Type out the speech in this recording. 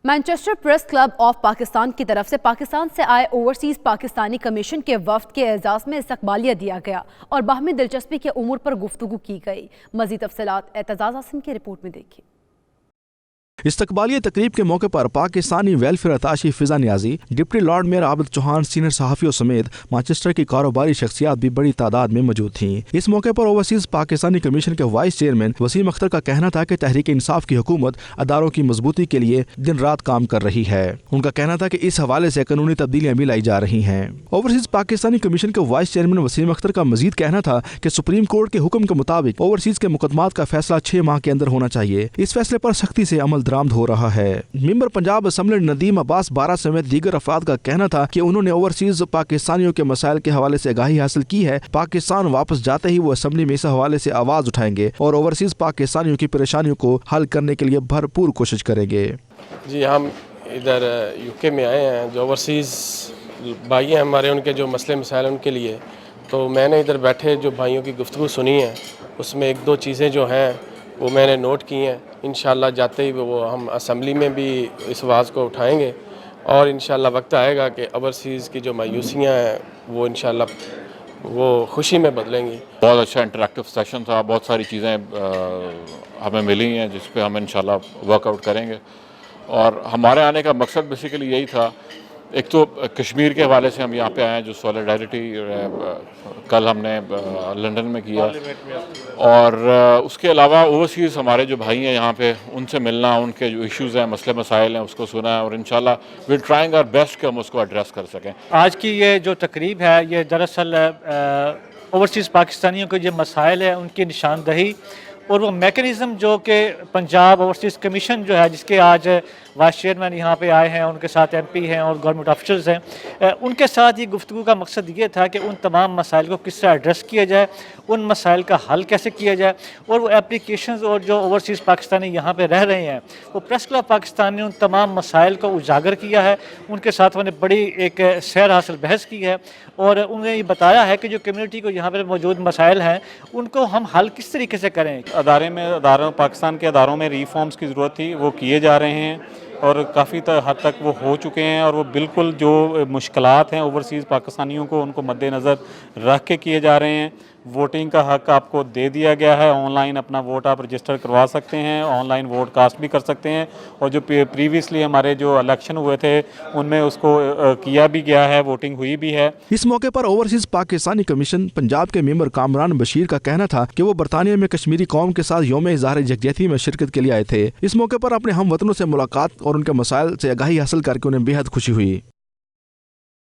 Manchester press club of Pakistan کی طرف سے پاکستان سے آئے اوورسیز پاکستانی کمیشن کے وفد کے اعزاز میں استقبالیہ دیا گیا اور باہمی دلچسپی کے امور پر گفتگو کی گئی۔ مزید تفصیلات اعتزاز حسن کی رپورٹ میں دیکھیں۔ استقبالیہ تقریب کے موقع پر پاکستانی ویلفیئر اتاشی فضا نیازی، ڈپٹی لارڈ میئر عابد چوہان، سینئر صحافیوں سمیت مانچسٹر کی کاروباری شخصیات بھی بڑی تعداد میں موجود تھیں۔ اس موقع پر اوورسیز پاکستانی کمیشن کے وائس چیئرمین وسیم اختر کا کہنا تھا کہ تحریک انصاف کی حکومت اداروں کی مضبوطی کے لیے دن رات کام کر رہی ہے۔ ان کا کہنا تھا کہ اس حوالے سے قانونی تبدیلیاں بھی لائی جا رہی ہیں۔ اوورسیز پاکستانی کمیشن کے وائس چیئرمین وسیم اختر کا مزید کہنا تھا کہ سپریم کورٹ کے حکم کے مطابق اوورسیز کے مقدمات کا فیصلہ 6 ماہ کے اندر ہونا چاہیے۔ اس فیصلے پر سختی سے عمل درآمد ہو رہا ہے۔ ممبر پنجاب اسمبلی ندیم عباس بارہ سمیت دیگر افراد کا کہنا تھا کہ انہوں نے اوورسیز پاکستانیوں کے مسائل کے حوالے سے آگاہی حاصل کی ہے۔ پاکستان واپس جاتے ہی وہ اسمبلی میں اس حوالے سے آواز اٹھائیں گے اور اوورسیز پاکستانیوں کی پریشانیوں کو حل کرنے کے لیے بھرپور کوشش کریں گے۔ جی، ہم ادھر UK میں آئے ہیں، جو اوورسیز بھائی ہیں ہمارے، ان کے جو مسئلے مسائل ان کے لیے، تو میں نے ادھر بیٹھے جو بھائیوں کی گفتگو سنی ہے، اس میں 1-2 چیزیں جو ہیں وہ میں نے نوٹ کی ہیں۔ انشاءاللہ جاتے ہی وہ ہم اسمبلی میں بھی اس آواز کو اٹھائیں گے اور انشاءاللہ وقت آئے گا کہ اوورسیز کی جو مایوسیاں ہیں وہ انشاءاللہ وہ خوشی میں بدلیں گی۔ بہت اچھا انٹریکٹیو سیشن تھا، بہت ساری چیزیں ہمیں ملی ہیں جس پہ ہم انشاءاللہ ورک آؤٹ کریں گے، اور ہمارے آنے کا مقصد بیسیکلی یہی تھا۔ ایک تو کشمیر کے حوالے سے ہم یہاں پہ آئے ہیں، جو سولیڈیرٹی کل ہم نے لنڈن میں کیا، اور اس کے علاوہ اوورسیز ہمارے جو بھائی ہیں یہاں پہ، ان سے ملنا، ان کے جو ایشوز ہیں، مسئلے مسائل ہیں، اس کو سنا ہے، اور انشاءاللہ we are trying our best کہ ہم اس کو ایڈریس کر سکیں۔ آج کی یہ جو تقریب ہے، یہ دراصل اوورسیز پاکستانیوں کے جو مسائل ہیں ان کی نشاندہی اور وہ میکنزم جو کہ پنجاب اوورسیز کمیشن جو ہے، جس کے آج وائس چیئرمین یہاں پہ آئے ہیں، ان کے ساتھ MP ہیں اور گورنمنٹ آفیسرز ہیں، ان کے ساتھ یہ گفتگو کا مقصد یہ تھا کہ ان تمام مسائل کو کس طرح ایڈریس کیا جائے، ان مسائل کا حل کیسے کیا جائے، اور وہ اپلیکیشنز اور جو اوورسیز پاکستانی یہاں پہ رہ رہے ہیں، وہ پریس کلب پاکستان نے ان تمام مسائل کو اجاگر کیا ہے۔ ان کے ساتھ انہوں نے بڑی ایک سیر حاصل بحث کی ہے اور انہوں نے یہ بتایا ہے کہ جو کمیونٹی کو یہاں پہ موجود مسائل ہیں ان کو ہم حل کس طریقے سے کریں۔ پاکستان کے اداروں میں ریفارمز کی ضرورت تھی، وہ کیے جا رہے ہیں اور کافی حد تک وہ ہو چکے ہیں، اور وہ بالکل جو مشکلات ہیں اوورسیز پاکستانیوں کو، ان کو مد نظر رکھ کے کیے جا رہے ہیں۔ ووٹنگ کا حق آپ کو دے دیا گیا ہے، آن لائن اپنا ووٹ آپ رجسٹر کروا سکتے ہیں، آن لائن ووٹ کاسٹ بھی کر سکتے ہیں، اور جو پریویسلی ہمارے جو الیکشن ہوئے تھے ان میں اس کو کیا بھی گیا ہے، ووٹنگ ہوئی بھی ہے۔ اس موقع پر اوورسیز پاکستانی کمیشن پنجاب کے ممبر کامران بشیر کا کہنا تھا کہ وہ برطانیہ میں کشمیری قوم کے ساتھ یوم اظہار یکجہتی میں شرکت کے لیے آئے تھے۔ اس موقع پر اپنے ہم وطنوں سے ملاقات اور ان کے مسائل سے آگاہی حاصل کر کے انہیں بے حد خوشی ہوئی۔